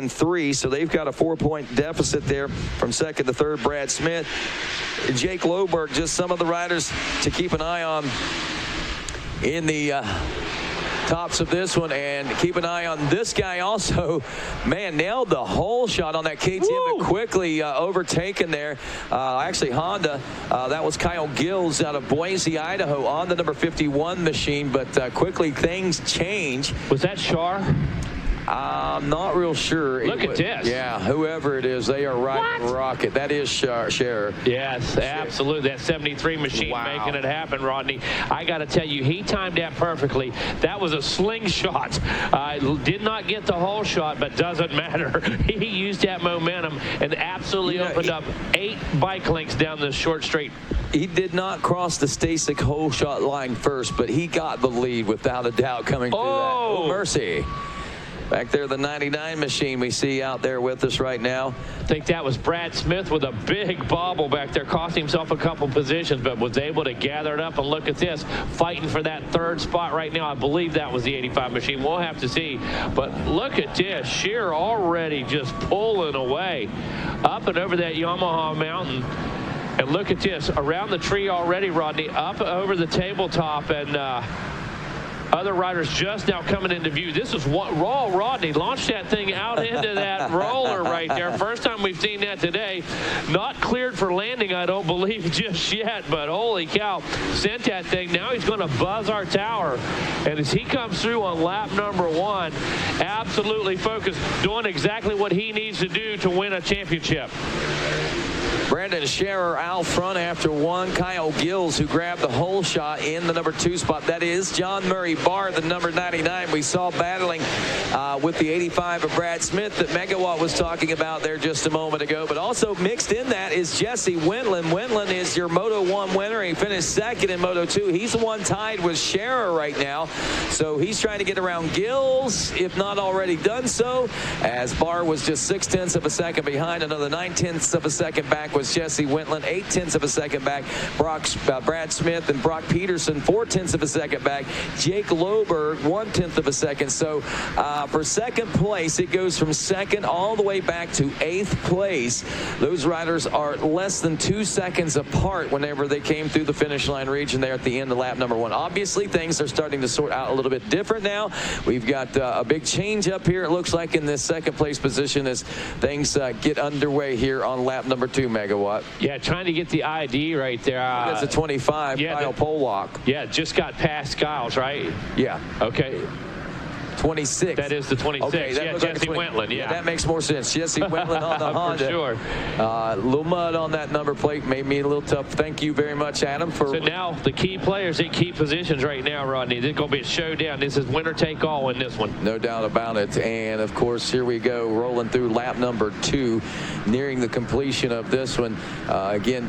and 3, so they've got a 4-point deficit there from second to third. Brad Smith, Jake Loberg, just some of the riders to keep an eye on in the tops of this one, and keep an eye on this guy also. Man, nailed the hole shot on that KTM, but quickly overtaken there. Actually, Honda, that was Kyle Gills out of Boise, Idaho, on the number 51 machine, but quickly things change. Was that Shar? I'm not real sure. Look at this. Yeah, whoever it is, they are riding rocket. That is Scherer. Yes, absolutely. That 73 machine making it happen, Rodney. I got to tell you, he timed that perfectly. That was a slingshot. Did not get the whole shot, but doesn't matter. He used that momentum and absolutely opened up 8 bike lengths down the short straight. He did not cross the Stasic hole shot line first, but he got the lead without a doubt coming through that. Oh, mercy. Back there, the 99 machine we see out there with us right now. I think that was Brad Smith with a big bobble back there, cost himself a couple positions, but was able to gather it up. And look at this, fighting for that third spot right now. I believe that was the 85 machine. We'll have to see. But look at this, Scherer already just pulling away up and over that Yamaha mountain. And look at this, around the tree already, Rodney, up over the tabletop, and other riders just now coming into view. This is what Raw Rodney launched that thing out into that roller right there. First time we've seen that today. Not cleared for landing, I don't believe, just yet, but holy cow, sent that thing. Now he's going to buzz our tower. And as he comes through on lap number 1, absolutely focused, doing exactly what he needs to do to win a championship. Brandon Scherer out front after 1. Kyle Gills, who grabbed the hole shot in the number 2 spot. That is John Murray Barr, the number 99. We saw battling with the 85 of Brad Smith that Megawatt was talking about there just a moment ago. But also mixed in that is Jesse Wendland. Wendland is your Moto 1 winner. He finished second in Moto 2. He's the one tied with Scherer right now. So he's trying to get around Gills, if not already done so, as Barr was just 0.6 of a second behind. Another 0.9 of a second back was Jesse Wendland, 0.8 of a second back. Brad Smith and Brock Peterson, 0.4 of a second back. Jake Loberg, 0.1 of a second. So for second place, it goes from second all the way back to 8th place. Those riders are less than 2 seconds apart whenever they came through the finish line region there at the end of lap number 1. Obviously, things are starting to sort out a little bit different now. We've got a big change up here, it looks like, in this second place position as things get underway here on lap number 2, Megawatt. Yeah, trying to get the ID right there. That's a 25, yeah, Kyle Pollock. Yeah, just got past Skiles, right? Yeah. Okay. 26. That is the 26. Okay, yeah, Jesse Wendland. Yeah, that makes more sense. Jesse Wendland on the Honda. For sure. A little mud on that number plate made me a little tough. Thank you very much, Adam. So now the key players in key positions right now, Rodney. This is going to be a showdown. This is winner take all in this one. No doubt about it. And of course, here we go, rolling through lap number 2, nearing the completion of this one. Again,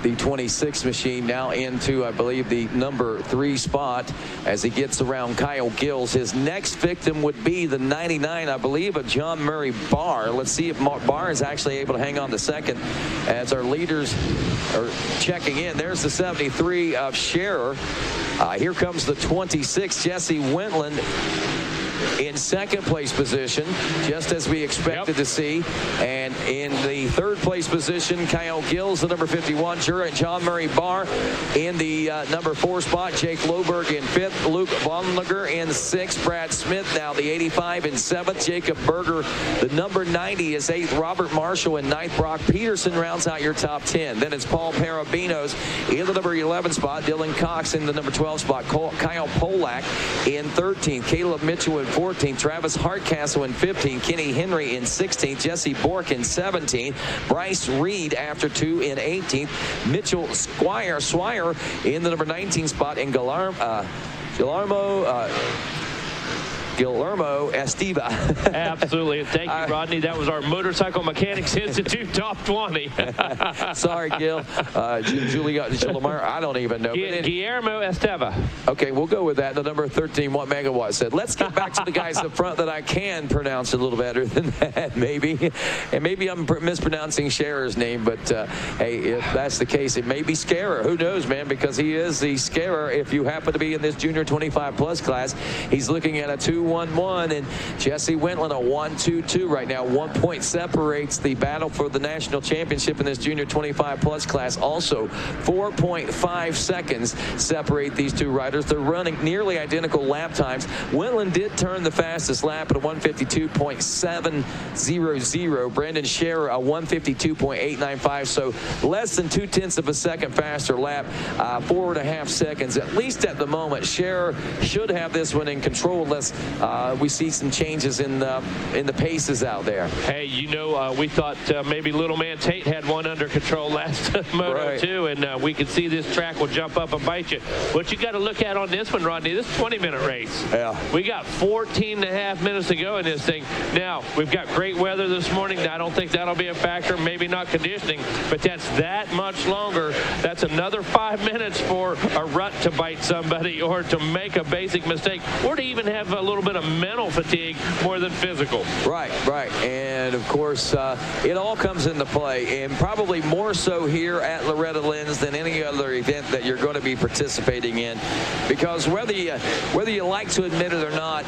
the 26 machine now into, I believe, the number 3 spot as he gets around Kyle Gills. His next victim would be the 99, I believe, of John Murray Barr. Let's see if Barr is actually able to hang on to second as our leaders are checking in. There's the 73 of Scherer. Here comes the 26, Jesse Wendland, in second place position, just as we expected to see. And in the third place position, Kyle Gills, the number 51, John Murray Barr in the number 4 spot, Jake Loberg in 5th, Luke Vonlinger in 6th, Brad Smith now the 85 in 7th, Jacob Berger, the number 90 is 8th, Robert Marshall in 9th, Brock Peterson rounds out your top 10. Then it's Paul Parabinos in the number 11 spot, Dylan Cox in the number 12 spot, Kyle Polak in 13th, Caleb Mitchell in 14th, Travis Hardcastle in 15th, Kenny Henry in 16th, Jesse Bork in 17th, Bryce Reed after 2 in 18th, Mitchell Swire in the number 19 spot, and Guillermo Estiva. Absolutely. Thank you, Rodney. That was our Motorcycle Mechanics Institute top 20. Sorry, Gil. Julia Lamar, I don't even know. Guillermo Esteva. Okay, we'll go with that. The number 13, what Megawatt said. Let's get back to the guys up front that I can pronounce a little better than that, maybe. And maybe I'm mispronouncing Scherer's name, but hey, if that's the case, it may be Scherer. Who knows, man, because he is the Scherer. If you happen to be in this junior 25 plus class, he's looking at a 2 2-1-1, and Jesse Wendland a 1-2-2 right now. 1 point separates the battle for the national championship in this junior 25-plus class. Also, 4.5 seconds separate these two riders. They're running nearly identical lap times. Wendland did turn the fastest lap at a 152.700. Brandon Scherer a 152.895, so less than 0.2 of a second faster lap, 4.5 seconds, at least at the moment. Scherer should have this one in control unless we see some changes in the paces out there. Hey, you know, we thought maybe little man Tate had one under control last Moto too, and we could see this track will jump up and bite you. What you got to look at on this one, Rodney, this 20-minute race. Yeah. We got 14.5 minutes to go in this thing. Now, we've got great weather this morning. I don't think that'll be a factor, maybe not conditioning, but that's that much longer. That's another 5 minutes for a rut to bite somebody or to make a basic mistake or to even have a little bit of mental fatigue more than physical. Right. And, of course, it all comes into play, and probably more so here at Loretta Lynn's than any other event that you're going to be participating in, because whether you like to admit it or not,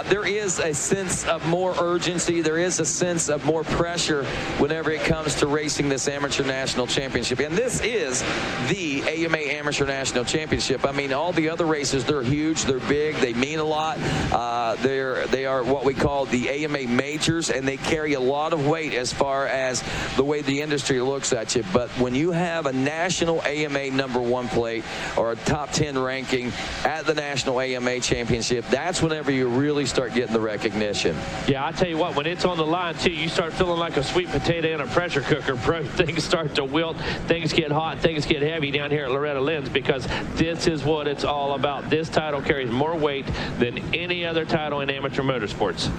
there is a sense of more urgency. There is a sense of more pressure whenever it comes to racing this amateur national championship. And this is the AMA Amateur National Championship. I mean, all the other races, they're huge, they're big, they mean a lot. They are what we call the AMA majors, and they carry a lot of weight as far as the way the industry looks at you. But when you have a national AMA #1 plate or a top 10 ranking at the national AMA championship, that's whenever you really start getting the recognition. Yeah, I tell you what, when it's on the line too, you start feeling like a sweet potato in a pressure cooker, bro. Things start to wilt, things get hot, things get heavy down here at Loretta Lynn's, because this is what it's all about. This title carries more weight than any other title in amateur motorsports.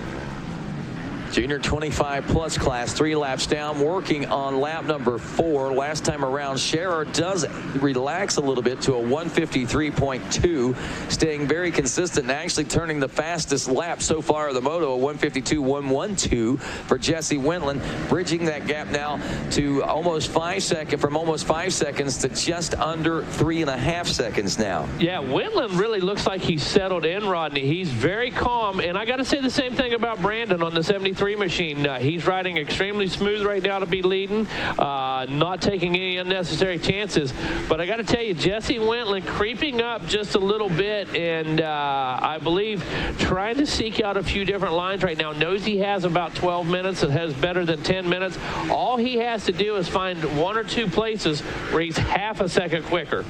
Junior 25-plus class, 3 laps down, working on lap number 4. Last time around, Scherer does relax a little bit to a 153.2, staying very consistent and actually turning the fastest lap so far of the Moto, a 152.112 for Jesse Wendland, bridging that gap now to almost 5 seconds, from almost 5 seconds to just under 3.5 seconds now. Yeah, Wendland really looks like he's settled in, Rodney. He's very calm, and I got to say the same thing about Brandon on the 73 machine. He's riding extremely smooth right now to be leading, not taking any unnecessary chances. But I got to tell you, Jesse Wendland creeping up just a little bit, and I believe trying to seek out a few different lines right now. Knows he has about 12 minutes and has better than 10 minutes. All he has to do is find 1 or 2 places where he's half a second quicker.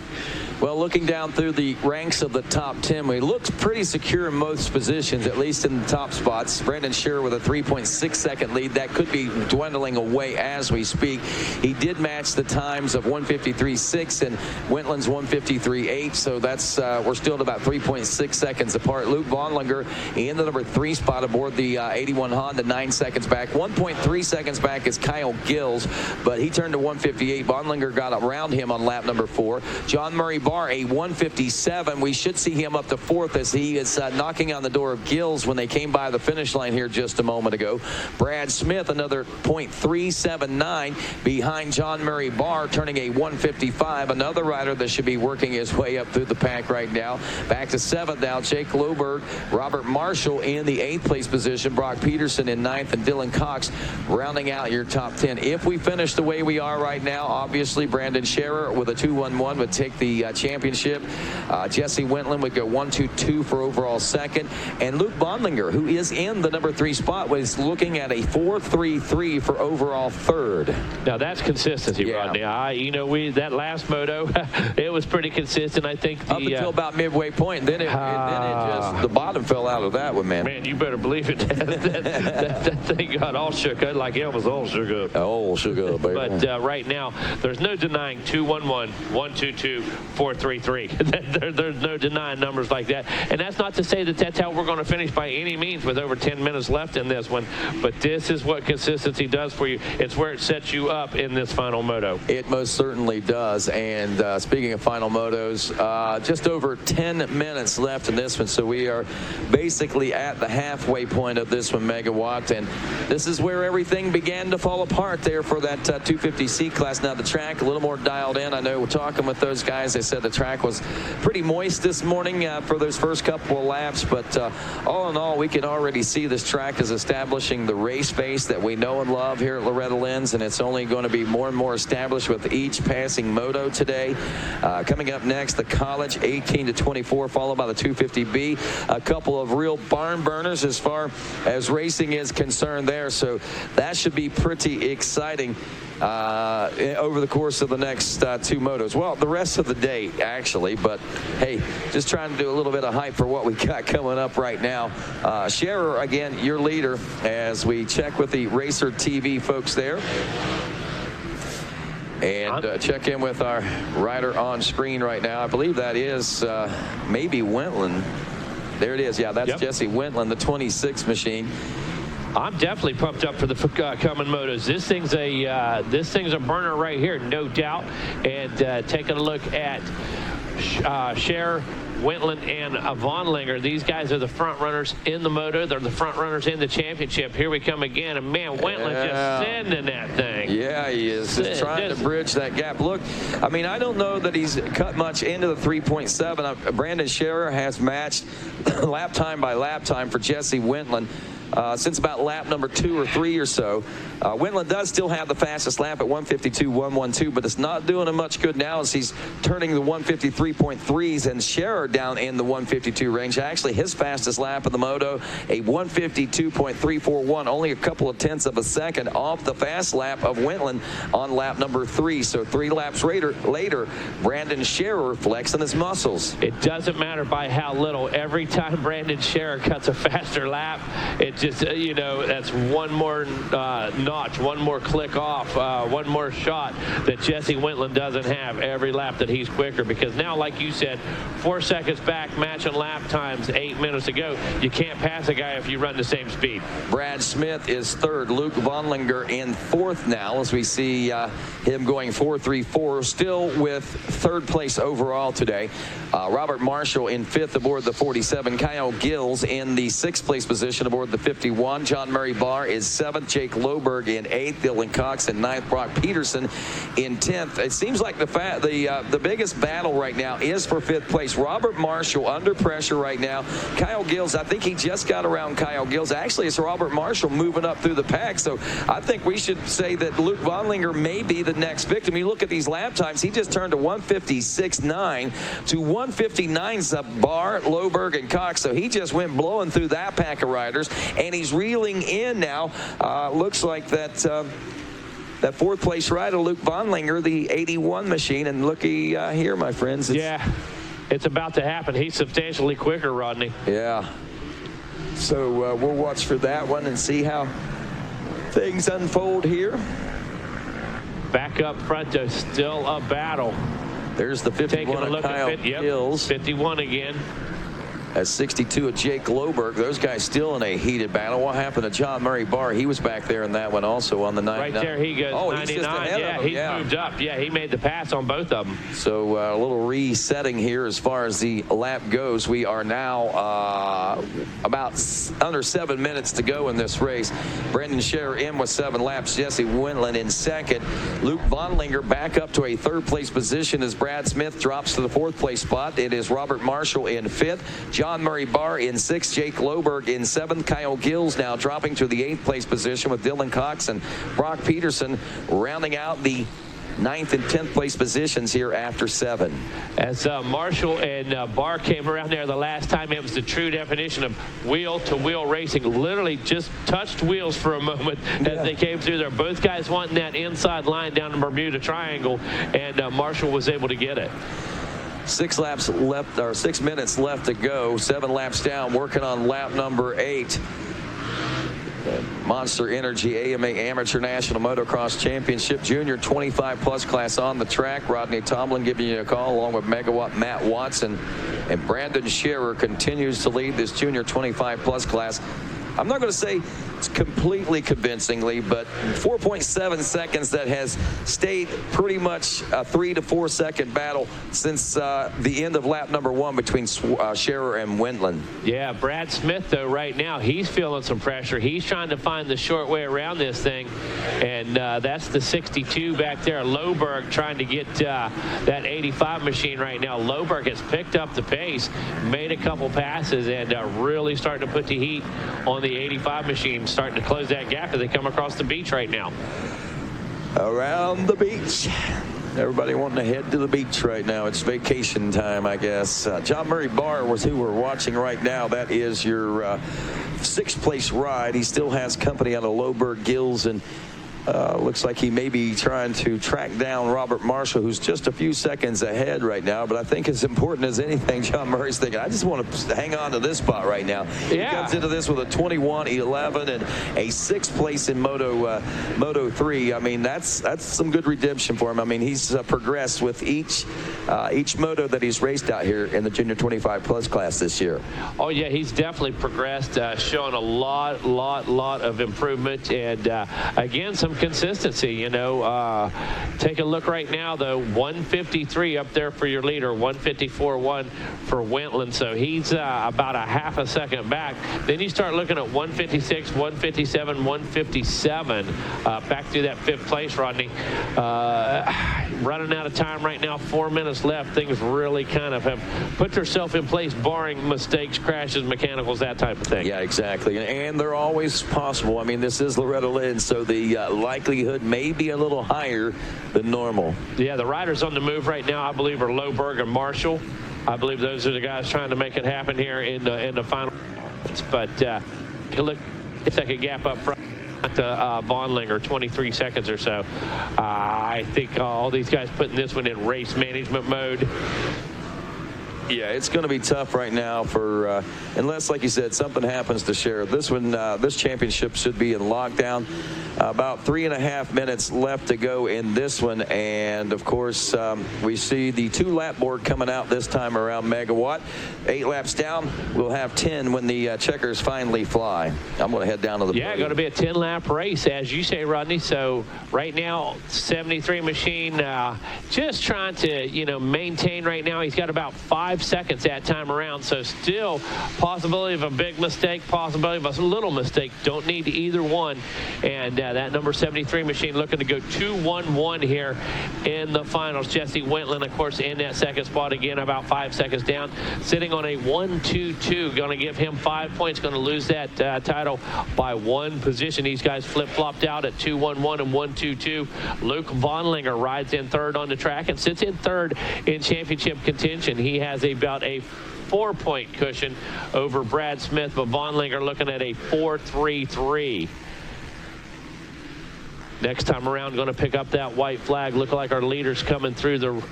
Well, looking down through the ranks of the top 10, he looks pretty secure in most positions, at least in the top spots. Brandon Scherer with a 3.6-second lead. That could be dwindling away as we speak. He did match the times of 153.6 and Wendland's 153.8, so that's we're still at about 3.6 seconds apart. Luke Vonlinger in the number 3 spot aboard the 81 Honda, 9 seconds back. 1.3 seconds back is Kyle Gills, but he turned to 158. Vonlinger got around him on lap number 4. John Murray Barr, a 157. We should see him up to 4th as he is knocking on the door of Gills when they came by the finish line here just a moment ago. Brad Smith, another .379 behind John Murray Barr, turning a 155. Another rider that should be working his way up through the pack right now. Back to 7th now. Jake Loberg, Robert Marshall in the 8th place position. Brock Peterson in 9th, and Dylan Cox rounding out your top 10. If we finish the way we are right now, obviously Brandon Scherer with a 2-1-1 would take the championship. Jesse Wendland would go 1-2-2 for overall second, and Luke Vonlinger, who is in the number 3 spot, was looking at a 4-3-3 for overall third. Now that's consistency, Rodney. That last Moto, it was pretty consistent. I think up until about midway point, and then it just the bottom fell out of that one, man. Man, you better believe it. that thing got all shook up like it was all shook up. All shook up, baby. But right now, there's no denying 2-1-1, 1-2-2, 4-3-3. There's no denying numbers like that. And that's not to say that that's how we're going to finish by any means with over 10 minutes left in this one. But this is what consistency does for you. It's where it sets you up in this final Moto. It most certainly does. And speaking of final Motos, just over 10 minutes left in this one. So we are basically at the halfway point of this one, Megawatt. And this is where everything began to fall apart there for that 250C class. Now the track a little more dialed in. I know we're talking with those guys. They said said, the track was pretty moist this morning for those first couple of laps, but all in all, we can already see this track is establishing the race pace that we know and love here at Loretta Lynn's, and it's only going to be more and more established with each passing moto today. Coming up next, the college 18 to 24, followed by the 250B. A couple of real barn burners as far as racing is concerned there, so that should be pretty exciting over the course of the next two motos. Well, the rest of the day, actually, but hey, just trying to do a little bit of hype for what we got coming up right now. Scherer, again, your leader, as we check with the RacerTV folks there. And check in with our rider on screen right now. I believe that is maybe Wendland. There it is. Yeah, that's Jesse Wendland, the 26 machine. I'm definitely pumped up for the coming motos. This thing's a burner right here, no doubt. And taking a look at Scherer, Wendland, and Vonlinger. These guys are the front runners in the moto. They're the front runners in the championship. Here we come again, and man, Wendland just sending that thing. Yeah, he is. Just trying to bridge that gap. Look, I mean, I don't know that he's cut much into the 3.7. Brandon Scherer has matched lap time by lap time for Jesse Wendland since about lap number 2 or 3 or so. Wendland does still have the fastest lap at 152.112, but it's not doing him much good now as he's turning the 153.3s, and Scherer down in the 152 range. Actually, his fastest lap of the moto, a 152.341, only a couple of tenths of a second off the fast lap of Wendland on lap number 3. So 3 laps later, Brandon Scherer flexing his muscles. It doesn't matter by how little. Every time Brandon Scherer cuts a faster lap, it just, that's one more notch, one more click off, one more shot that Jesse Wendland doesn't have every lap that he's quicker, because now, like you said, 4 seconds back, matching lap times 8 minutes ago. You can't pass a guy if you run the same speed. Brad Smith is third. Luke Vonlinger in fourth now, as we see him going 4.34, still with third place overall today. Robert Marshall in fifth aboard the 47. Kyle Gills in the sixth place position aboard the 51. John Murray Barr is seventh. Jake Loberg in eighth. Dylan Cox in ninth. Brock Peterson in 10th. It seems like the biggest battle right now is for fifth place. Robert Marshall under pressure right now. Kyle Gills, I think he just got around Kyle Gills. Actually, it's Robert Marshall moving up through the pack. So I think we should say that Luke Vonlinger may be the next victim. You look at these lap times, he just turned to 156.9 to 159's Barr, Loberg, and Cox. So he just went blowing through that pack of riders, and he's reeling in now. Looks like that fourth place rider, Luke Vonlinger, the 81 machine. And looky here, my friends. It's about to happen. He's substantially quicker, Rodney. Yeah. So we'll watch for that one and see how things unfold here. Back up front, though, still a battle. There's the 51 of Kyle Gills. 51 again. At 62 of Jake Loberg. Those guys still in a heated battle. What happened to John Murray Barr? He was back there in that one also on the 99. Right there he goes. Oh, 99. he's just ahead of him. He's moved up. Yeah, he made the pass on both of them. So a little resetting here as far as the lap goes. We are now about under 7 minutes to go in this race. Brandon Scherer in with 7 laps. Jesse Wendland in second. Luke Vonlinger back up to a third place position as Brad Smith drops to the fourth place spot. It is Robert Marshall in fifth. John Murray Barr in sixth. Jake Loberg in seventh. Kyle Gills now dropping to the 8th place position with Dylan Cox and Brock Peterson rounding out the 9th and 10th place positions here after 7. As Marshall and Barr came around there the last time, it was the true definition of wheel-to-wheel racing. Literally just touched wheels for a moment as they came through there. Both guys wanting that inside line down the Bermuda Triangle, and Marshall was able to get it. 6 laps left, or 6 minutes left to go. 7 laps down, working on lap number 8. Monster Energy AMA Amateur National Motocross Championship Junior 25 plus class on the track. Rodney Tomlin giving you a call along with Megawatt Matt Watson, and Brandon Scherer continues to lead this Junior 25 plus class. I'm not going to say completely convincingly, but 4.7 seconds that has stayed pretty much a 3 to 4 second battle since the end of lap number 1 between Scherer and Wendland. Yeah, Brad Smith, though, right now, he's feeling some pressure. He's trying to find the short way around this thing, and that's the 62 back there. Loberg trying to get that 85 machine right now. Loberg has picked up the pace, made a couple passes, and really starting to put the heat on the 85 machine, starting to close that gap as they come across the beach right now. Around the beach. Everybody wanting to head to the beach right now. It's vacation time, I guess. John Murray Barr was who we're watching right now. That is your sixth place ride. He still has company out of Loberg, Gills, and looks like he may be trying to track down Robert Marshall, who's just a few seconds ahead right now. But I think as important as anything, John Murray's thinking, I just want to hang on to this spot right now. Yeah. He comes into this with a 21-11 and a 6th place in Moto 3. I mean, that's some good redemption for him. I mean, he's progressed with each moto that he's raced out here in the Junior 25 Plus class this year. Oh, yeah, he's definitely progressed, showing a lot of improvement, and again, some consistency. You know, take a look right now, though. 153 up there for your leader, 154.1 for Wendland, so he's about a half a second back. Then you start looking at 156, 157, 157 back through that 5th place, Rodney. Running out of time right now, 4 minutes left. Things really kind of have put themselves in place, barring mistakes, crashes, mechanicals, that type of thing. Yeah, exactly, and they're always possible. I mean, this is Loretta, Lynn, so the likelihood may be a little higher than normal. Yeah, the riders on the move right now, I believe, are Loberg and Marshall. I believe those are the guys trying to make it happen here in the final. But look, second gap up front to Vonlinger, 23 seconds or so. I think all these guys putting this one in race management mode. Yeah, it's going to be tough right now for unless, like you said, something happens to Scherer. This one, this championship should be in lockdown. About 3.5 minutes left to go in this one, and of course we see the 2-lap board coming out this time around Megawatt. 8 laps down, we'll have 10 when the checkers finally fly. I'm going to head down to the going to be a 10-lap race, as you say, Rodney. So right now, 73 machine just trying to maintain right now. He's got about 5 seconds that time around, so still possibility of a big mistake, possibility of a little mistake. Don't need either one, and that number 73 machine looking to go 2-1-1 here in the finals. Jesse Wendland, of course, in that second spot again, about 5 seconds down, sitting on a 1-2-2. Going to give him 5 points. Going to lose that title by 1 position. These guys flip-flopped out at 2-1-1 and 1-2-2. Luke Vonlinger rides in third on the track and sits in third in championship contention. He has about a 4-point cushion over Brad Smith, but Vonlinger looking at a 4-3-3. Next time around, going to pick up that white flag. Look like our leaders coming through the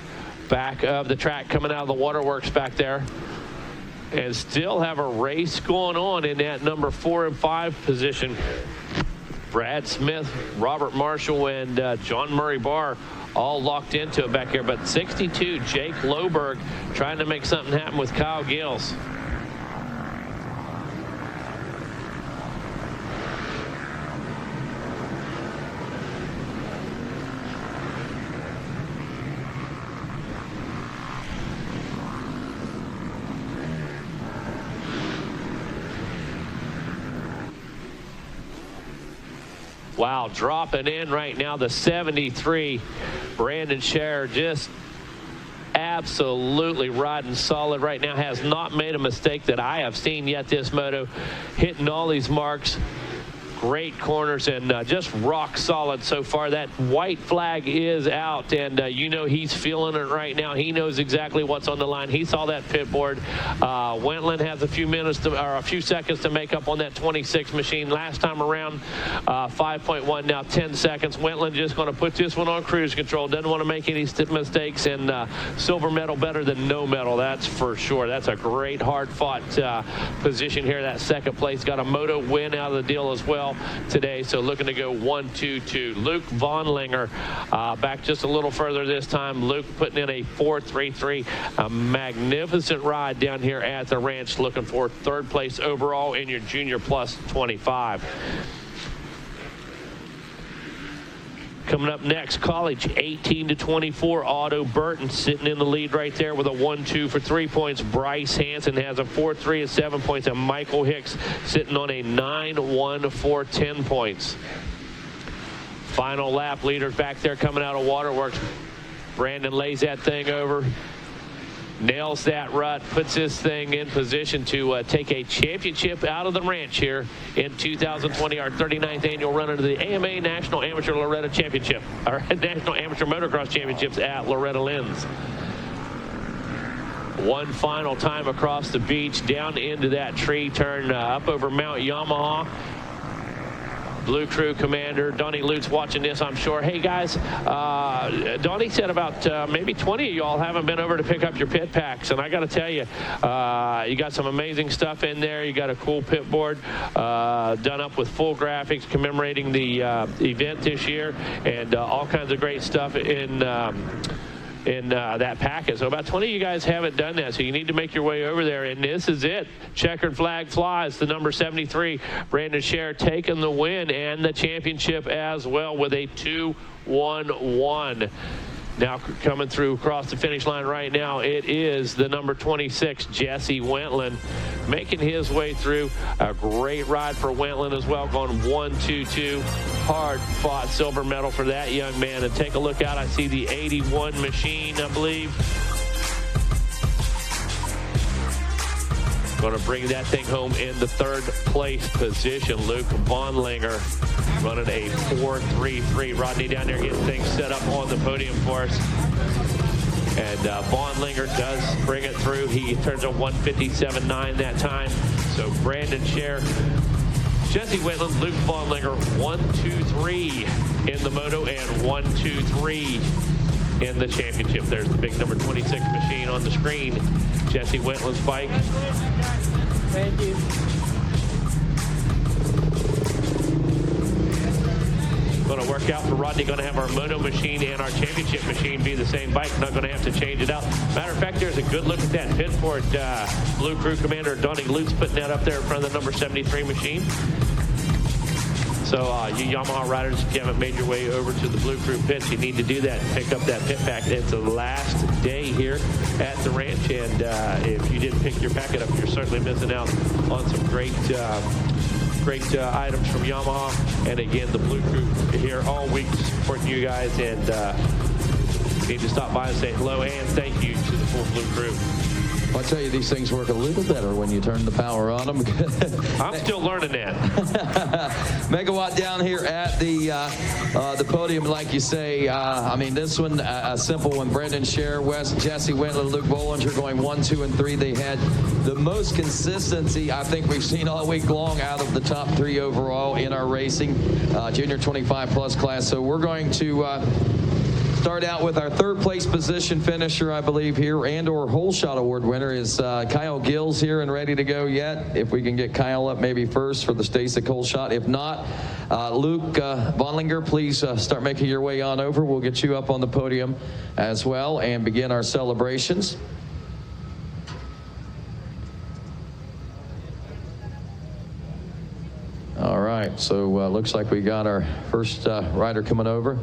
back of the track, coming out of the waterworks back there. And still have a race going on in that number 4 and 5 position. Brad Smith, Robert Marshall, and John Murray Barr all locked into it back here. But 62, Jake Loberg trying to make something happen with Kyle Gills. Wow, dropping in right now, the 73. Brandon Scherer just absolutely riding solid right now. Has not made a mistake that I have seen yet this moto. Hitting all these marks. Great corners and just rock solid so far. That white flag is out, and he's feeling it right now. He knows exactly what's on the line. He saw that pit board. Wendland has a few seconds to make up on that 26 machine. Last time around, 5.1, now 10 seconds. Wendland just going to put this one on cruise control. Doesn't want to make any mistakes, and silver medal better than no medal, that's for sure. That's a great hard-fought position here. That second place got a moto win out of the deal as well today, so looking to go 1-2-2. Luke Vonlinger back just a little further this time. Luke putting in a 4-3-3. A magnificent ride down here at the ranch, looking for 3rd place overall in your Junior Plus 25. Coming up next, college 18 to 24. Otto Burton sitting in the lead right there with a 1-2 for 3 points. Bryce Hansen has a 4-3 at 7 points. And Michael Hicks sitting on a 9-1 for 10 points. Final lap, leaders back there coming out of Waterworks. Brandon lays that thing over. Nails that rut, puts this thing in position to take a championship out of the ranch here in 2020, our 39th annual run into the AMA National Amateur Loretta Championship, or National Amateur Motocross Championships at Loretta Lynn's. One final time across the beach, down into that tree turn, up over Mount Yamaha. Blue Crew Commander Donnie Lutz watching this, I'm sure. Hey guys, Donnie said about maybe 20 of y'all haven't been over to pick up your pit packs, and I got to tell you, you got some amazing stuff in there. You got a cool pit board done up with full graphics commemorating the event this year, and all kinds of great stuff in that packet. So about 20 of you guys haven't done that, so you need to make your way over there, and this is it. Checkered flag flies, the number 73, Brandon Scher taking the win and the championship as well with a 2-1-1. Now coming through across the finish line right now, it is the number 26, Jesse Wendland, making his way through. A great ride for Wendland as well, going 1-2-2. Hard fought silver medal for that young man. And take a look out, I see the 81 machine, I believe. Going to bring that thing home in the third place position. Luke Vonlinger running a 4.33. Rodney down there getting things set up on the podium for us. And Vonlinger does bring it through. He turns a 1:57.9 that time. So Brandon Scher, Jesse Wendland, Luke Vonlinger, 1-2-3 in the Moto and 1-2-3 in the championship. There's the big number 26 machine on the screen. Jesse Wendland's bike. Thank you. Going to work out for Rodney. Going to have our Moto machine and our championship machine be the same bike. Not going to have to change it out. Matter of fact, there's a good look at that pit for it. Blue Crew Commander Donnie Lutz putting that up there in front of the number 73 machine. So you Yamaha riders, if you haven't made your way over to the Blue Crew pits, you need to do that and pick up that pit pack. It's the last day here at the ranch, and if you didn't pick your packet up, you're certainly missing out on some great items from Yamaha. And again, the Blue Crew here all week supporting you guys, and you need to stop by and say hello and thank you to the full Blue Crew. I'll tell you, these things work a little better when you turn the power on them. I'm still learning that. Megawatt down here at the podium, like you say. I mean, this one, a simple one. Brandon Scher, Jesse Wendland, Luke Vonlinger going 1, 2, and 3. They had the most consistency I think we've seen all week long out of the top 3 overall in our racing junior 25 plus class. So we're going to start out with our third place position finisher, I believe, here, and/or Whole Shot Award winner is Kyle Gills here and ready to go yet. If we can get Kyle up maybe first for the Stasic Whole Shot. If not, Luke Vonlinger, please start making your way on over. We'll get you up on the podium as well and begin our celebrations. All right, so looks like we got our first rider coming over.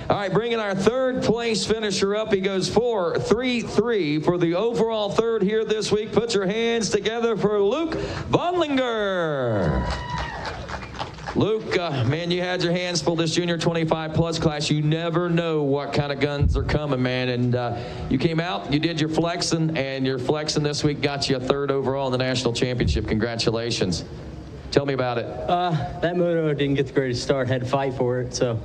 All right, bringing our third place finisher up. He goes 4.33 for the overall third here this week. Put your hands together for Luke Vonlinger. Luke, man, you had your hands full this junior 25 plus class. You never know what kind of guns are coming, man. And you came out, you did your flexing, and your flexing this week got you a third overall in the national championship. Congratulations. Tell me about it. That moto didn't get the greatest start. Had to fight for it, so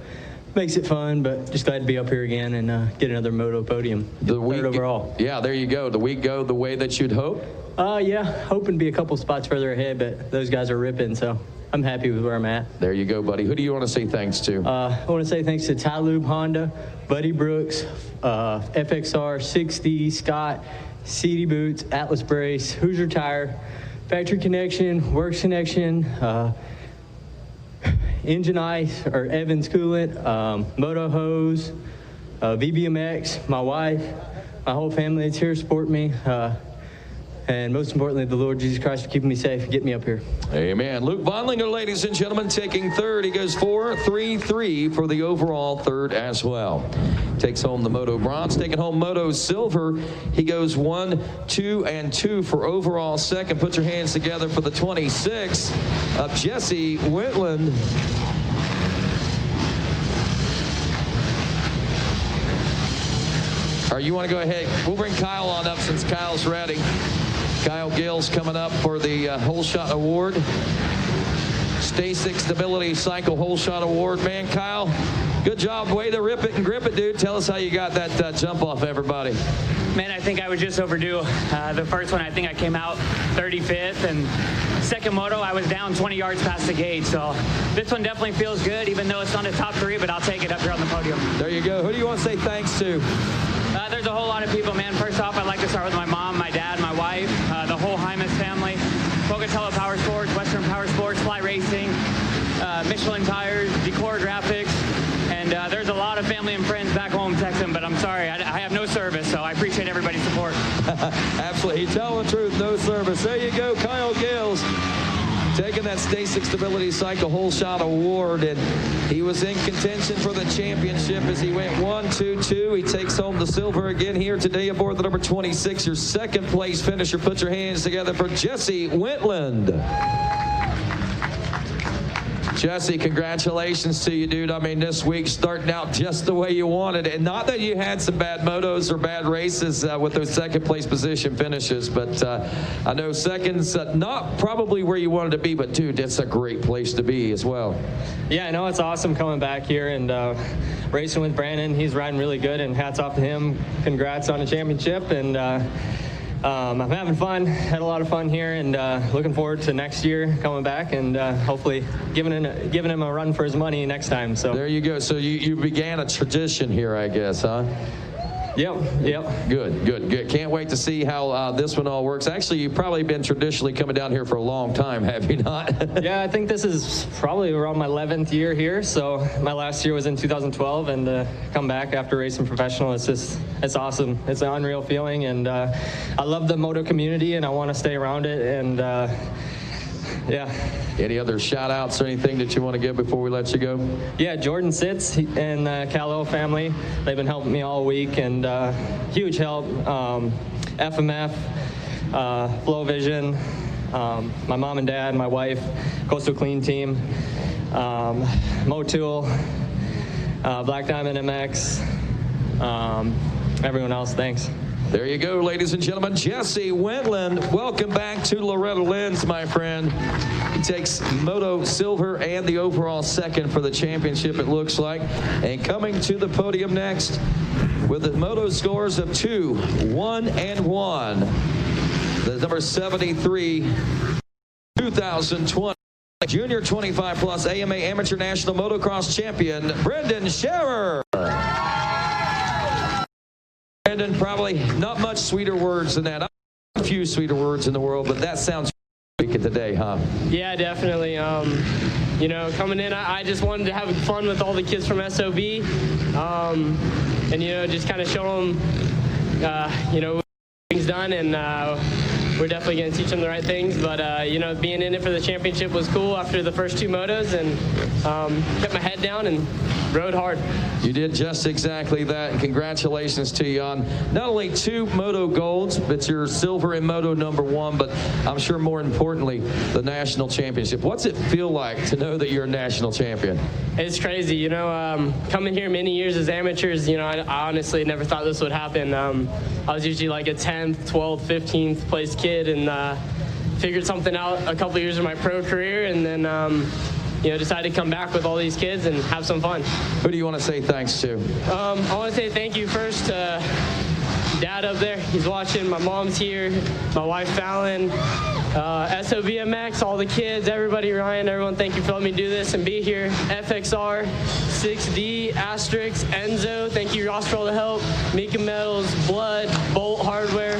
makes it fun, but just glad to be up here again and get another moto podium. Third overall. Yeah, there you go. The week go the way that you'd hope? Yeah, hoping to be a couple spots further ahead, but those guys are ripping, so I'm happy with where I'm at. There you go, buddy. Who do you want to say thanks to? I want to say thanks to Tylube Honda, Buddy Brooks, FXR, 60, Scott, CD Boots, Atlas Brace, Hoosier Tire, Factory Connection, Works Connection, Engine Ice, or Evans Coolant, Moto Hose, VBMX, my wife, my whole family that's here support me. and most importantly, the Lord Jesus Christ for keeping me safe and getting me up here. Amen. Luke Vonlinger, ladies and gentlemen, taking third. He goes 4-3-3 for the overall third as well. Takes home the Moto bronze, taking home Moto silver. He goes 1-2-2 for overall second. Put your hands together for the 26 of Jesse Wendland. Or you want to go ahead? We'll bring Kyle on up since Kyle's ready. Kyle Gill's coming up for the Hole Shot Award. Stasic Stability Cycle Hole Shot Award. Man, Kyle, good job. Way to rip it and grip it, dude. Tell us how you got that jump off everybody. Man, I think I was just overdue. The first one, I think I came out 35th, and second moto, I was down 20 yards past the gate. So this one definitely feels good, even though it's on the top 3, but I'll take it up here on the podium. There you go. Who do you want to say thanks to? There's a whole lot of people, man. First off, I'd like to start with my mom, my dad, my wife, the whole Hymas family, Pocatello Power Sports, Western Power Sports, Fly Racing, Michelin Tires, Decor Graphics, and there's a lot of family and friends back home texting, but I'm sorry, I have no service, so I appreciate everybody's support. Absolutely. You tell the truth, no service. There you go, Kyle Gills, taking that Stasic Stability Cycle Hole Shot Award, and he was in contention for the championship as he went 1-2-2. He takes home the silver again here today aboard the number 26. Your second place finisher. Put your hands together for Jesse Wendland. Jesse, congratulations to you, dude. I mean, this week starting out just the way you wanted. And not that you had some bad motos or bad races with those second place position finishes, but I know second's not probably where you wanted to be, but dude, that's a great place to be as well. Yeah, I know it's awesome coming back here and racing with Brandon. He's riding really good, and hats off to him. Congrats on the championship, and I'm having fun. Had a lot of fun here, and looking forward to next year coming back and hopefully giving him a run for his money next time. So there you go. So you began a tradition here, I guess, huh? Yep. Good. Can't wait to see how this one all works. Actually, you've probably been traditionally coming down here for a long time, have you not? Yeah, I think this is probably around my 11th year here. So my last year was in 2012, and to come back after racing professional, it's awesome. It's an unreal feeling, and I love the moto community, and I want to stay around it, and yeah. Any other shout outs or anything that you want to give before we let you go? Yeah, Jordan Sitz and the Callow family, they've been helping me all week, and huge help. FMF, Flow Vision, my mom and dad, my wife, Coastal Clean Team, Moto, Black Diamond MX, everyone else, thanks. There you go, ladies and gentlemen. Jesse Wendland, welcome back to Loretta Lynn's, my friend. He takes Moto silver and the overall second for the championship, it looks like. And coming to the podium next with the Moto scores of 2, 1, and 1. The number 73, 2020 Junior 25 Plus AMA Amateur National Motocross Champion, Brendan Scherer. Brendan, probably not much sweeter words than that. A few sweeter words in the world, but that sounds good today, huh? Yeah, definitely. You know, coming in, I just wanted to have fun with all the kids from SOB, and, you know, just kind of show them, you know, things done, and we're definitely going to teach them the right things. But, you know, being in it for the championship was cool after the first 2 motos, and kept my head down and rode hard. You did just exactly that, and congratulations to you on not only 2 Moto golds, but your silver in Moto number 1, but I'm sure more importantly, the national championship. What's it feel like to know that you're a national champion? It's crazy, you know, coming here many years as amateurs, you know, I honestly never thought this would happen. I was usually like a 10th, 12th, 15th place kid, and figured something out a couple years of my pro career, and then you know, decided to come back with all these kids and have some fun. Who do you want to say thanks to? I want to say thank you first to Dad up there. He's watching. My mom's here. My wife, Fallon. SOBMX, all the kids, everybody, Ryan, everyone, thank you for letting me do this and be here. FXR, 6D, Asterix, Enzo, thank you, Ross, for all the help. Mika Metals, Blood, Bolt Hardware.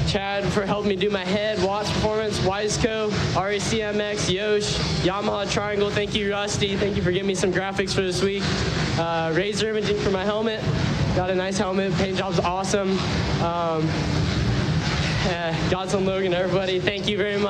Chad for helping me do my head, Watts Performance, Wiseco, RACMX, Yosh, Yamaha Triangle, thank you Rusty, thank you for giving me some graphics for this week. Razor Imaging for my helmet, got a nice helmet, paint job's awesome. Godson, Logan, everybody, thank you very much.